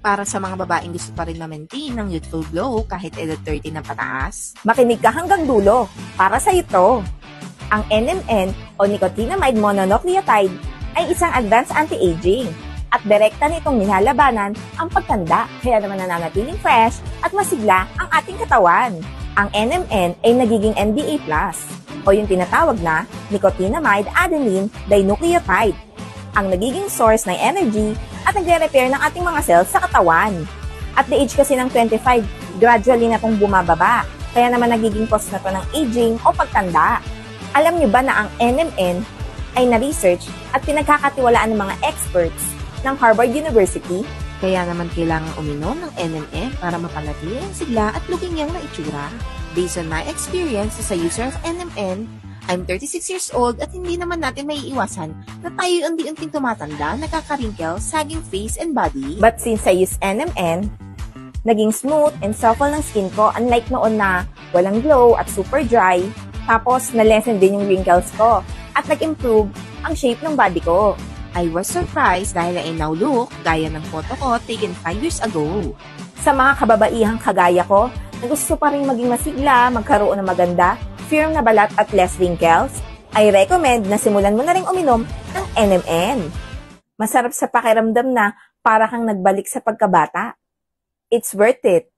Para sa mga babaeng gusto pa rin ma-maintain ng youthful glow kahit edad 30 na pataas. Makinig ka hanggang dulo. Para sa ito. Ang NMN o nicotinamide mononucleotide ay isang advanced anti-aging at direkta nitong nilalabanan ang pagtanda kaya naman nananatiling fresh at masigla ang ating katawan. Ang NMN ay nagiging NDA+ o yung tinatawag na nicotinamide adenine dinucleotide, ang nagiging source ng energy at nagre-repair ng ating mga cells sa katawan. At the age kasi ng 25, gradually na pong bumababa, kaya naman nagiging cause na to ng aging o pagtanda. Alam niyo ba na ang NMN ay na-research at pinagkakatiwalaan ng mga experts ng Harvard University? Kaya naman kailangan uminom ng NMN para mapanatili ang sigla at looking young na itsura. Based on my experience as a user of NMN, I'm 36 years old at hindi naman natin maiiwasan na tayo unti-unting tumatanda, nakaka-wrinkle, sagging face and body. But since I use NMN, naging smooth and supple ng skin ko unlike noon na walang glow at super dry. Tapos, na-lessen din yung wrinkles ko at nag-improve ang shape ng body ko. I was surprised dahil I now look gaya ng photo ko taken 5 years ago. Sa mga kababaihang kagaya ko, na gusto pa rin maging masigla, magkaroon ng maganda, firm na balat at less wrinkles, I recommend na simulan mo na rin uminom ng NMN. Masarap sa pakiramdam na para kang nagbalik sa pagkabata. It's worth it.